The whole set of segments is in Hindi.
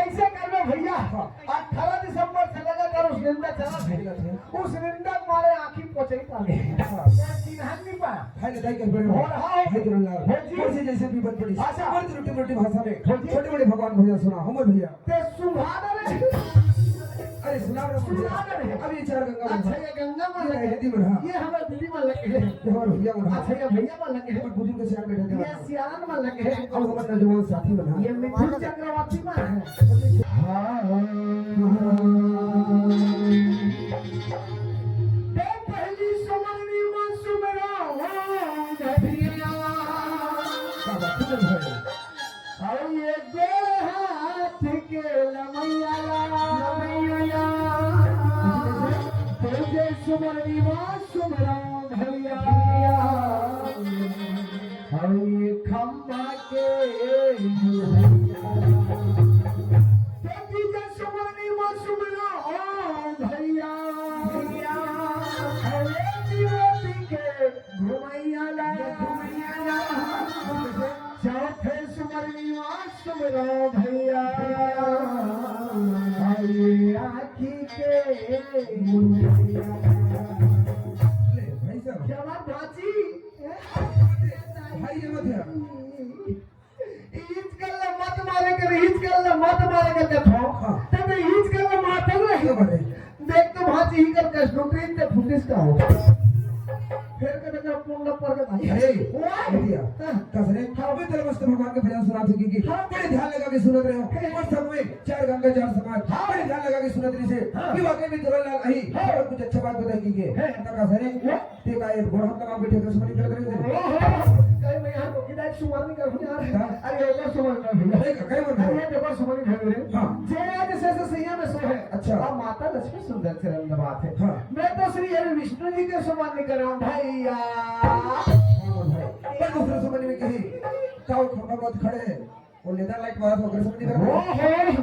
कैसे करना भैया 18 दिसंबर से लगातार उस निंदा चला उस निंदा मारे आंखी पोछे पाले चिन्हन नहीं पाया हाय दाई के बड़े हो रहा है हाय दुर्गा कुर्सी जैसे भी बड़ बड़ी बड़ी रोटी रोटी भाषा में छोटे बड़े भगवान भैया सुना हमर भैया ते सुभान रे अरे सुना रे अब ये चार गंगा अच्छा ये गंगा में लगे दीदी बड़ा ये हमारे दीदी में लगे है ये हमारे भैया बड़ा अच्छा ये भैया में लगे है और बुजुर्ग के साथ बैठे थे ये सियारन में लगे है अब हमारे नौजवान साथी बना ये मिथुन चक्रवर्ती में है ते पहली सुमरनी में सुमरा गधिया का बात है भाई और ये गोरे हाथ के लमैया तुझे सुमरनी में सुमरा भैया और ये खम्बा के तुझे सुमरनी में सुमरा भैया और ये जीवती के घुमैया चौथे सुमरनी में सुमरा भैया आखी के ले भाई साहब जवान बाजी भाई ये मत है मत मारे कर देखो तब हीच कर मारते हुए क्यों बड़े देख तो भाजी ही कर कस्टोट्रीन के फुटिस का हो फिर के देखो पूर्ण पर के भाई अरे वाह दिया कसरे अबे तेरे मस्त भगवान के भजन सुना थी कि बड़े ध्यान लगा के सुनत रहे हो और सब में चार गंगा चार समाज बड़े ध्यान लगा के सुनत रही से कि वाकई में दुल्हन लाल आई और कुछ अच्छा बात बताई कि कसरे ते का एक गोरहम का नाम बैठे के सुनी कर रहे कई मैं यहां को किदाई सुमर नहीं करूं यार अरे एक बार सुमर कर भैया थे कई बोल अरे रहे ये देखो सुमर भेज रहे हां जे आज से सैया में सो है अच्छा। अब माता लक्ष्मी सुंदर से रंग बात है हाँ। मैं तो श्री हरि विष्णु जी के समान नहीं कर रहा हूं भैया पर दूसरे समझ में कही काउ खंभा बहुत खड़े हैं और लेदर लाइट वाला होकर समझ नहीं ओ कर हो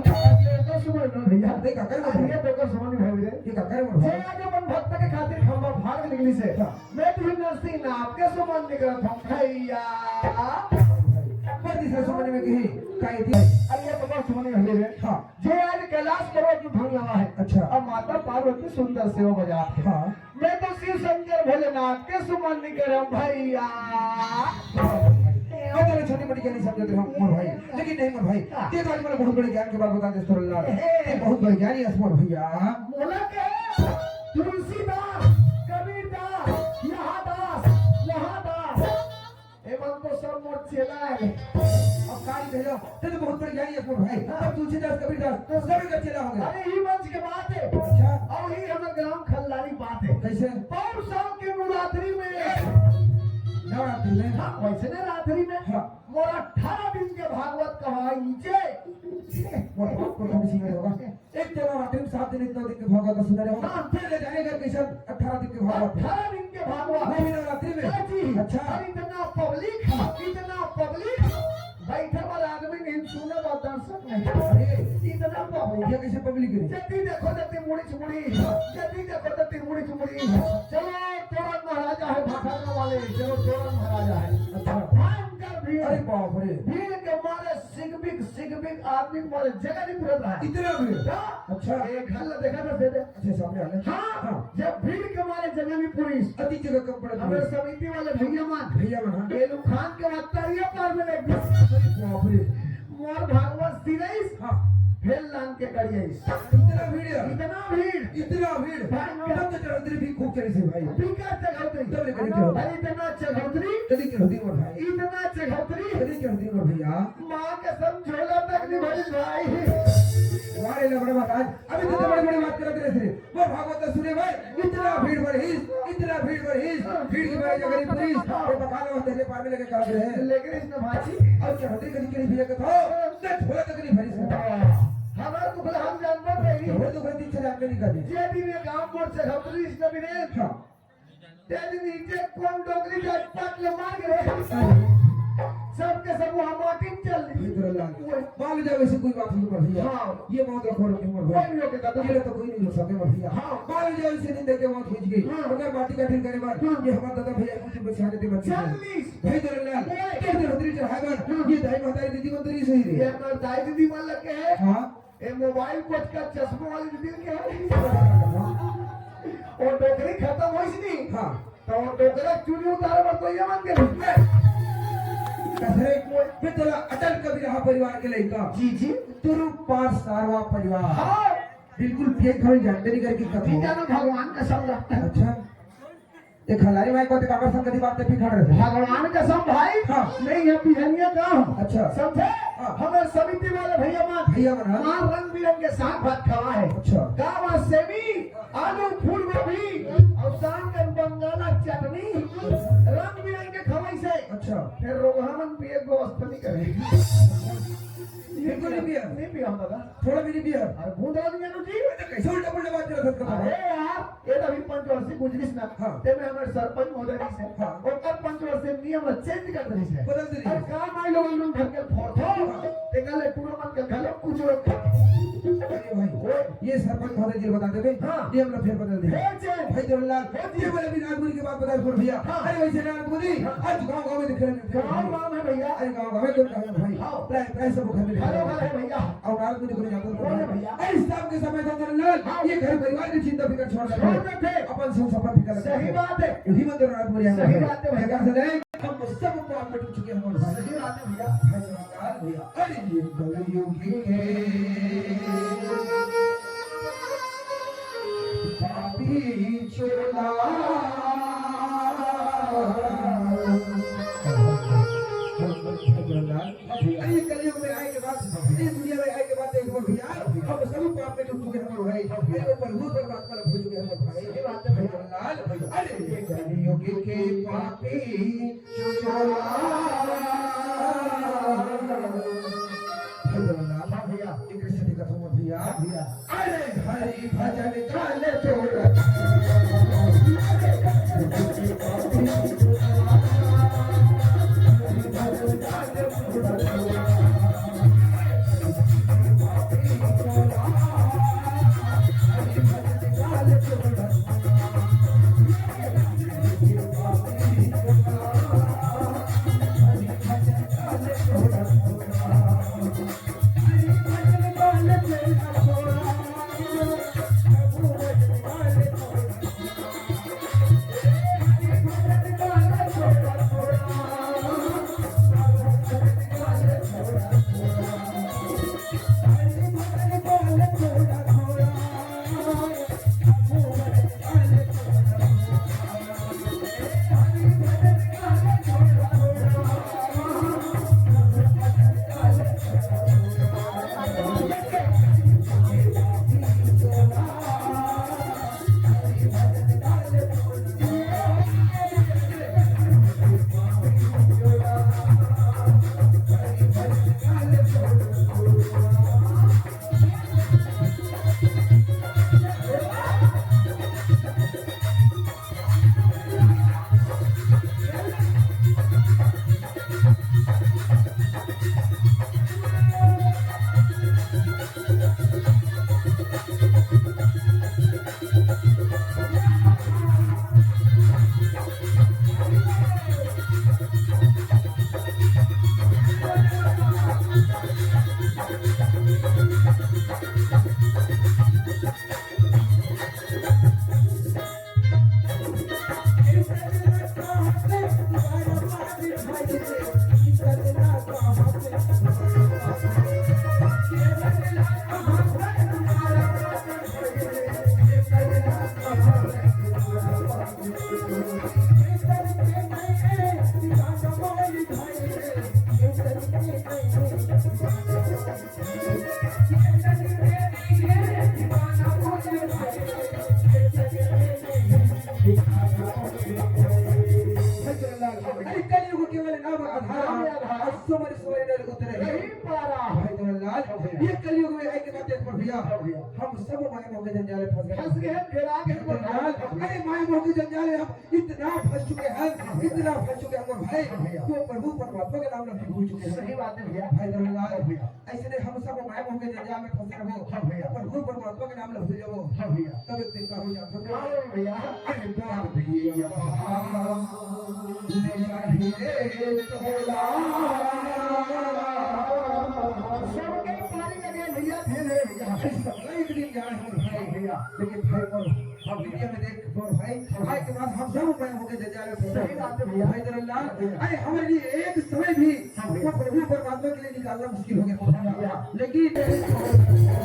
तो सुमर न भैया देख कर अरे ये देखो सुमर भेज रहे ये का कर जे आज अपन भक्त के खातिर खंभा भाग निकली से मैं तुम्हें नरसिंह नाम के समान नहीं करता हूं भैया पर तीसरे समझ में कही काई थी अरे ये देखो सुमर भेज रहे हां जे आज कैलाश पर्वत में भंग लगा है अच्छा। अब माता पार्वती सुंदर सेवा बजाते हैं हां मैं तो शिव शंकर भोलेनाथ के सुमन नहीं कर रहा हूं भैया मैं तेरे छोटी मोटी क्या नहीं समझते हम मोर भाई लेकिन नहीं मोर भाई ये तो आज मैंने बहुत बड़े ज्ञान के बात बता दे सुरल्ला ये बहुत बड़े ज्ञानी है मोर भैया मोला के तुलसीदास कबीरदास महादास एवं तो सब मोर चेला है अब कारी भेजो ते तो बहुत बड़े ज्ञानी है मोर भाई अब तुलसीदास कबीरदास सभी का चेला हो गया अरे ही वंश के बात है अच्छा और ही हमारे ग्राम खल्लारी बात है कैसे पौर साल के नवरात्रि में नवरात्रि में हाँ वैसे ना रात्रि में हाँ। मोर 18 दिन के भागवत कहाई नीचे मोर बाप को कभी सीखे होगा एक तो नवरात्रि में 7 दिन इतना दिन के भागवत सुना रहे हो फिर ले जाने घर कैसे 18 दिन के भागवत 18 दिन के भागवत वो भी नवरात्रि में अच्छा और इतना पब्लिक बैठे वाला आदमी नहीं सुने और दर्शक नहीं अरे इतना पब्लिक ये कैसे पब्लिक है जति देखो जति मुड़ी चुड़ी जति देखो जति मुड़ी चुड़ी चलो तोरण महाराजा है भाखा वाले चलो तोरण महाराजा है अच्छा भयंकर भीड़ अरे बाप रे भीड़ के मारे सिगबिग आदमी के मारे जगह नहीं फिर रहा है इतना भीड़ हाँ? अच्छा एक हल देखा ना दे दे अच्छे सामने आने हाँ जब भीड़ के मारे जगह नहीं पूरी अति जगह कम पड़े हमें समिति वाले भैया मान भैया बना बेलू खान के वक्तव्य पर में एक बाप रे मोर भागवत सिरईस हाँ फेल लान के करियस इतना भीड़ है इतना भीड़ इतना भीड़ तब तो चढ़ोतरी भी खूब चढ़ी से भाई पीका चढ़ौतरी तब लेकर के भाई इतना चढ़ौतरी कदी चढ़ोती मोर भाई इतना चढ़ौतरी कदी चढ़ती मोर भैया माँ के समझोला तक नहीं भरी भाई वारे ले बड़े महाराज अभी तो बड़े बड़े बात करते रहे थे मोर भागवत सुने भाई इतना भीड़ बढ़ी भीड़ की मारे जगह पुलिस और बकाला वहां तेरे पार में लेके कर रहे हैं लेकिन इसने भाजी और चढ़ोतरी कदी कदी भैया का था ते झोला तक नहीं भरी से हमारे दुख हम जानवर नहीं वो तो कदी चले आगे नहीं कदी जे दिन ये गांव मोड़ से खतरी इसने भी ने हां ते दिन नीचे कौन डोगरी का पट ले मार गए सबके सब वहां माटी में चल ली इधर लाल बाल जावे से कोई बात नहीं भैया हाँ ये मौत रखो रखो मोर भाई कोई लोग के कदम ये तो कोई नहीं हो सके भैया हाँ बाल जावे से नहीं देखे मौत खींच गई अगर माटी का ठीक करे बात ये हमारा दादा भैया कुछ बचा देते बच्चे चालीस भाई इधर लाल इधर उधर चढ़ावन ये दाई माता दीदी मंत्री सही रे ये अपना दाई दीदी मान लगे है हां ये मोबाइल को का चश्मा वाली दीदी क्या है और डोकरी खत्म हो इसनी हाँ तो डोकरा चूड़ी उतारे पर तो ये मान के कसरे मैं तेरा अटल कबीर हा परिवार के लड़का जी जी तुरु पार सारवा परिवार हाँ बिल्कुल फेक खड़ी जानकारी करके ठीक है कथो ना भगवान का सब रखता है अच्छा ये खलारी माई को ते काका संगति बात पे खड़ रहे भगवान का सब भाई हाँ। नहीं है बिहनिया का हूँ अच्छा समझे हाँ। हमें समिति वाले भैया भैया बना मां रंग बिरंग के साग भात खवा है अच्छा गावा सेवी आलू फूल गोभी और शाम के बंगाला चटनी रंग बिरंग के खवाई से अच्छा फिर रोगहमन पिए व्यवस्था नहीं करे बिल्कुल नहीं पिया नहीं पिया हम दादा थोड़ा भी नहीं पिया अरे बूंद आ दिया जी कैसे उल्टा पुल्टा बात कर सकता अरे है यार ये अभी 5 वर्ष से गुजरिस ना हाँ। ते में हमारे सरपंच महोदय से हाँ। और कल 5 वर्ष से नियम चेंज कर दे से बदल दे अरे काम आई लोग हम घर के फोड़ो ते गले पूरा मन के गले कुछ लोग अरे भाई ये सरपंच महोदय जी बता देबे हाँ। ये हम लोग फिर बदल दे है चेंज भाई जवाहरलाल ये बोले भी नागपुरी की बात बता छोड़ भैया हाँ। अरे वैसे नागपुरी आज गांव-गांव में दिख रहे काम नाम है भैया अरे गांव-गांव में कोई कहे भाई हाँ। प्राय सब घर में हेलो हेलो भैया और नागपुरी को जाता बोले भैया। अरे साहब के समय जवाहरलाल ये घर परिवार की चिंता फिकर छोड़ छोड़ दे दे अपन सब सफर फिकर सही बात है यही मंदिर नागपुरी सही बात है भैया। से नहीं हम सब को आप मिट चुके हैं हमारे भाई सही बात है भैया भाई जवाहरलाल भैया अरे ये कलयुगी के पापी चोला अरे कलयुग में आए के बाद इस दुनिया में आए के बाद एक बार भैया हम सब पाप में डूब चुके हैं हमारे भाई मेरे ऊपर भूत और बात पर हो चुके हैं हमारे भाई ये बात है भाई जवाहरलाल अरे ये कलयुग के पापी चोला भैया एक स्थिति का समझ भैया अरे हरि भजन काले छोड़ ये कलयुग में आए के बाद एक बार भैया हम सब माया मोह के जंजाल में फंस गए फिर आगे अरे माया मोह के जंजाल में हम इतना फंस चुके हैं इतना फंस चुके हैं हमारे भाई तो प्रभु परमात्मा के नाम में भूल चुके हैं सही बात है भैया भाई दरलाल ऐसे नहीं हम सब माया मोह के जंजाल में फंसे रहो प्रभु परमात्मा के नाम में भूल जाओ तब एक दिन का हो जाता भैया अरे बाप भैया सबके पारी लगे भैया थे एक दिन जाए हम भाई भैया लेकिन भाई और हम वीडियो में देख और भाई भाई के बाद हम सब उपाय होके दे जा रहे थे सही बात है भैया। भाई दरअल्लाह अरे हमारे लिए एक समय भी वो प्रभु परमात्मा के लिए निकालना मुश्किल हो गया लेकिन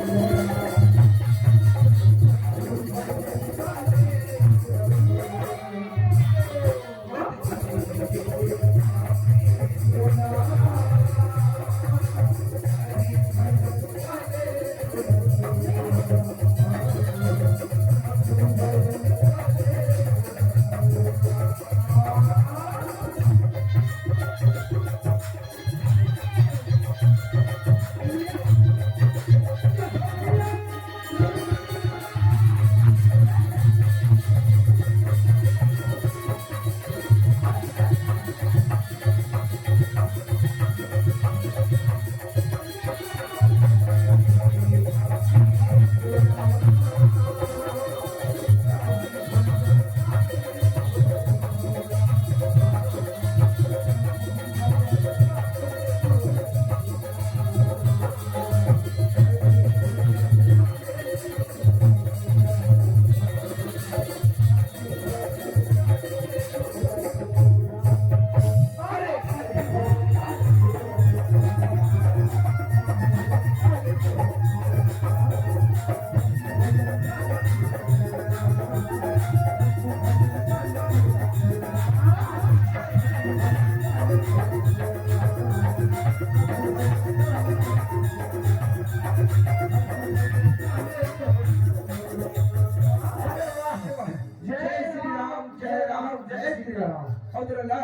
और दरअल्लाह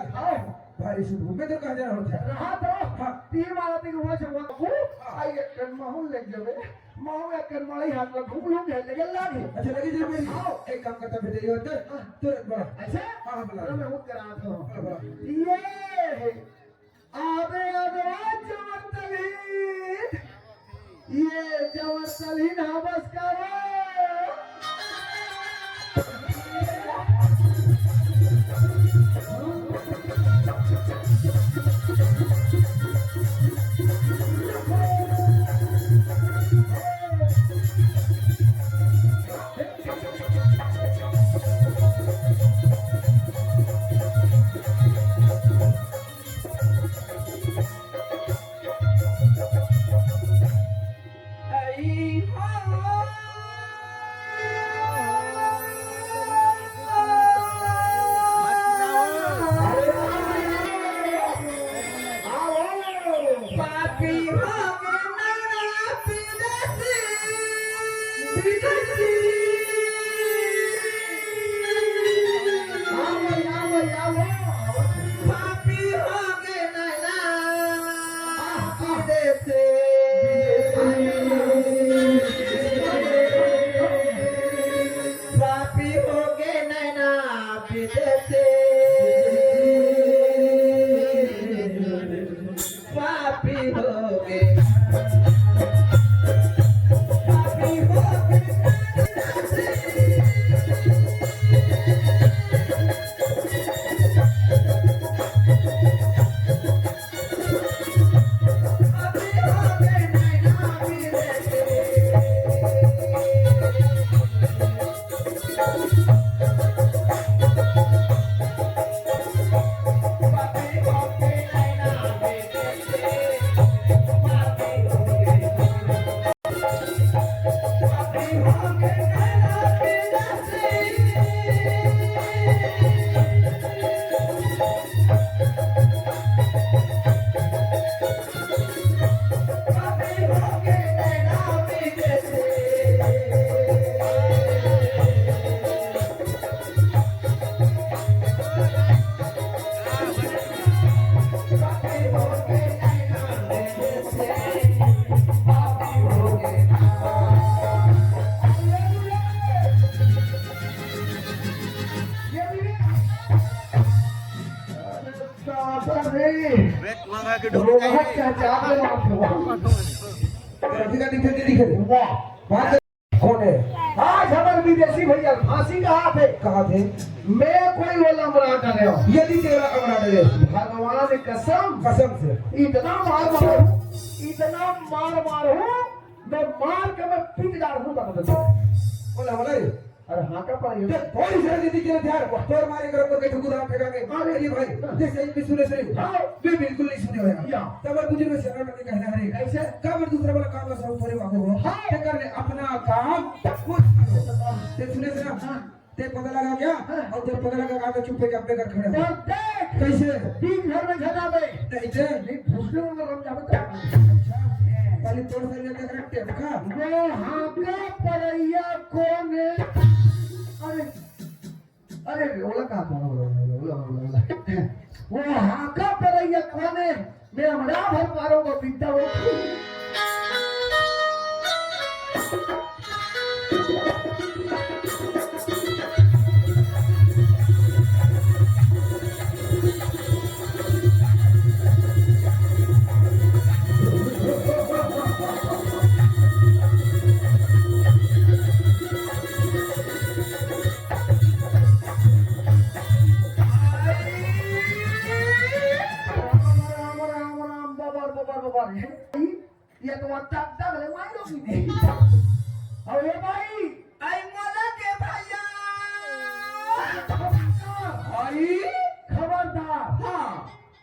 भाई से धूप में तो कहां जाना होता है रहा तो तीन मारा ती हुआ जमा को आई कन माहौल लग जावे माहौल कन माई हाथ में घूम लूं है लगे लागे अच्छा लगी जब मैं आओ एक काम करता फिर ये होता तुरंत बड़ा अच्छा हां बुला मैं हूं करा था बड़ा ये आबे आबे जवरतलीन ये जवरतलीन हवस करो कौन है? आज हमारे विदेशी भैया फांसी कहाँ थे? कहाँ थे? मैं कोई वाला मरा कर रहा हूँ। यदि तेरा अमरा डरे भगवान कसम कसम से इतना मार मार हूँ मैं मार के मैं पीट डाल दूं तब बोला बोला अरे हाँ का पर ते थोड़ी सी दीदी के ध्यान तोर मारे करो तो कहीं ठुकुदा फेंका के अरे ये भाई जैसे भी सुने से भी बिल्कुल नहीं सुने होया तब बुजुर्ग से में कहना है ऐसे कब दूसरा वाला काम सब थोड़े वाको हो ते करने अपना काम खुद करो ते सुने से ना ते पता लगा क्या और जब पता लगा कि चुप के कर खड़े हो देख कैसे तीन घर में झगड़ा में ऐसे नहीं भूसने में रम जावे पहले तोड़ से लेके रखते देखा वो हाँ का परैया कौन है अरे अरे ओला कहाँ था ओला वो हाँ का परैया कौन है मैं हमारा भर पारों को पीता वो ये तो अच्छा अच्छा भले मारो भी नहीं अरे भाई आई मोला के भैया भाई खबरदार हां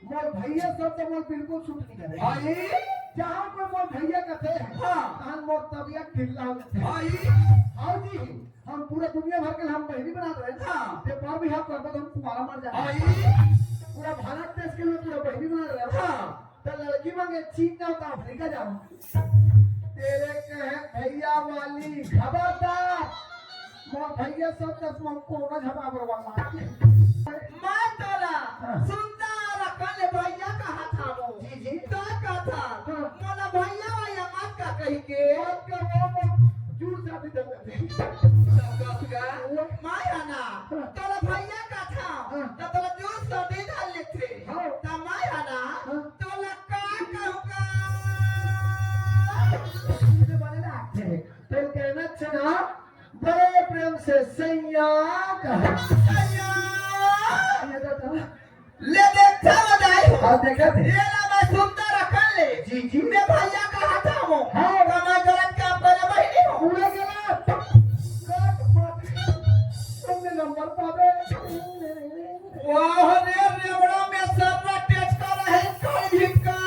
मोर भैया सब तो मोर बिल्कुल सूट नहीं करे भाई जहां कोई मोर भैया कहते हैं हां हां मोर तबियत ढिल्ला होते भाई आओ जी हम पूरा दुनिया भर के हम बहनी बना रहे हैं हां ते पर भी हम करबो तो हम तुम्हारा मर जाए भाई पूरा भारत देश के लिए पूरा बहनी बना रहे हैं हां तो लड़की मांगे चीन जाओ तो अफ्रीका जाओ तेरे कहे भैया वाली खबरदार मोर भैया सब दस मन को ना झपा बरवाला मैं तोला सुनता रखल भैया कहा था वो जी जी तो का था मोला भैया भैया मत का कही के और के वो जूर शादी कर देते माया ना तोला भैया का था तो तोला जो सदी डाल लेते तो माया ना तोला का कहूंगा ये वाले ना तो कहना चना बड़े प्रेम से सैया कहा ये तो ले देखता बधाई हो आप देखा थे ये ना मैं सुनता रखल ले जी जी मैं भैया कहा था वो हाँ। तो मैं गलत काम करे बहिनी हो पूरा गला काट मार तुमने नंबर पावे वाह रे रेवड़ा में सर्रा टेच कर रहे कर झिका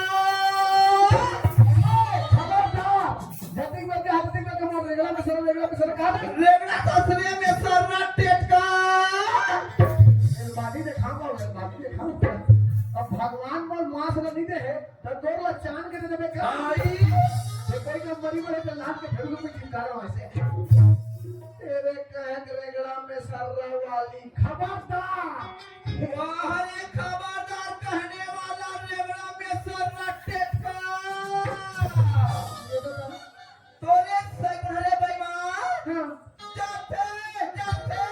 खबरदार जतिक में के हाथ में के मोर रेगला में सर काट रेवड़ा तसरे में सर्रा टेच का बादी देखा अब भगवान बोल मांस नहीं दे है तो दो ला चांद के दे का आई तो कोई का मरी बड़े तो लाख के फिर में चिंता रहा ऐसे तेरे कह रेगड़ा में सर्रा वाली खबरदार वाह रे खबरदार कहने वाला रेवड़ा में सर्रा टेच का ये तो कहा तोरे सगरे बेईमान हां जाते जाते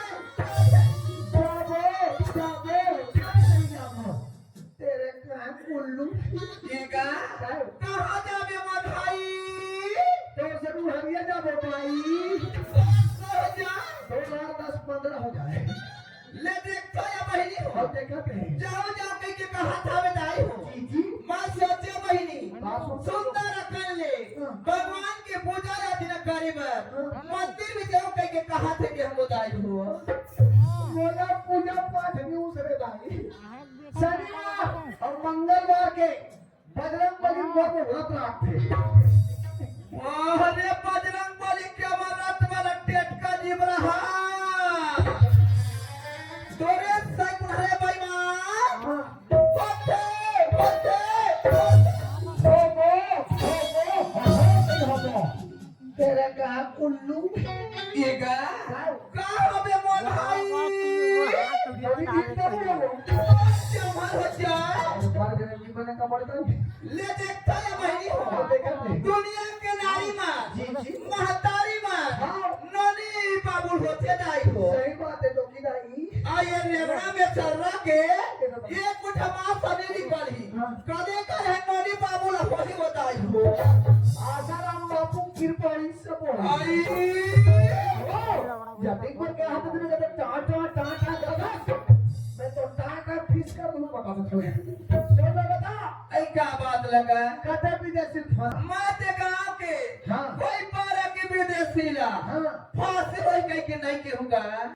तेरे कहा उल्लू ये का कहां जावे मन भाई तो जरूर हरिया जाबो भाई सो जा 2010-15 हो जाए ले देखता या बहिनी हो और देखा थे जाओ जाओ कह के कहा था बधाई हो जी जी मां सोचे बहिनी बात सुन सुंदर रखन ले भगवान के पूजा अर्चना करे बर मंदिर में जाओ कह के कहा थे कि हम बधाई हो मोला पूजा पाठ नहीं उसरे भाई शनिवार और मंगलवार के बजरंग बली को व्रत रखते वाह रे बजरंग बली के व्रत वाला टेटका जीव रहा तोरे सगरे बेईमान होते तेरे कहा उल्लू ये का हमें मोल भाई अभी कितना बोलो जमर हो जा बार गरीबी बने का पड़ता ले देखता है बहिनी हो देखा थे दुनिया के नारी मां जी जी महतारी मां ननी बाबुल होते दाई हो सही बात है लोकी दाई आये रेवड़ा में चर्रा के एक मुठा मां सने निकली कदे कर है ननी बाबुल होही बताई हो आसाराम बापू कृपाई से बोला आई जब एक बार क्या हाथ में जब टाटा करता मैं तो टाटा फिश कर दूं बता दो तो बता ऐ क्या बात लगा कथा विदेशी फंस मत गाँव के हाँ। कोई पारा के विदेशी ला हाँ फांसी होई कह के नहीं के होगा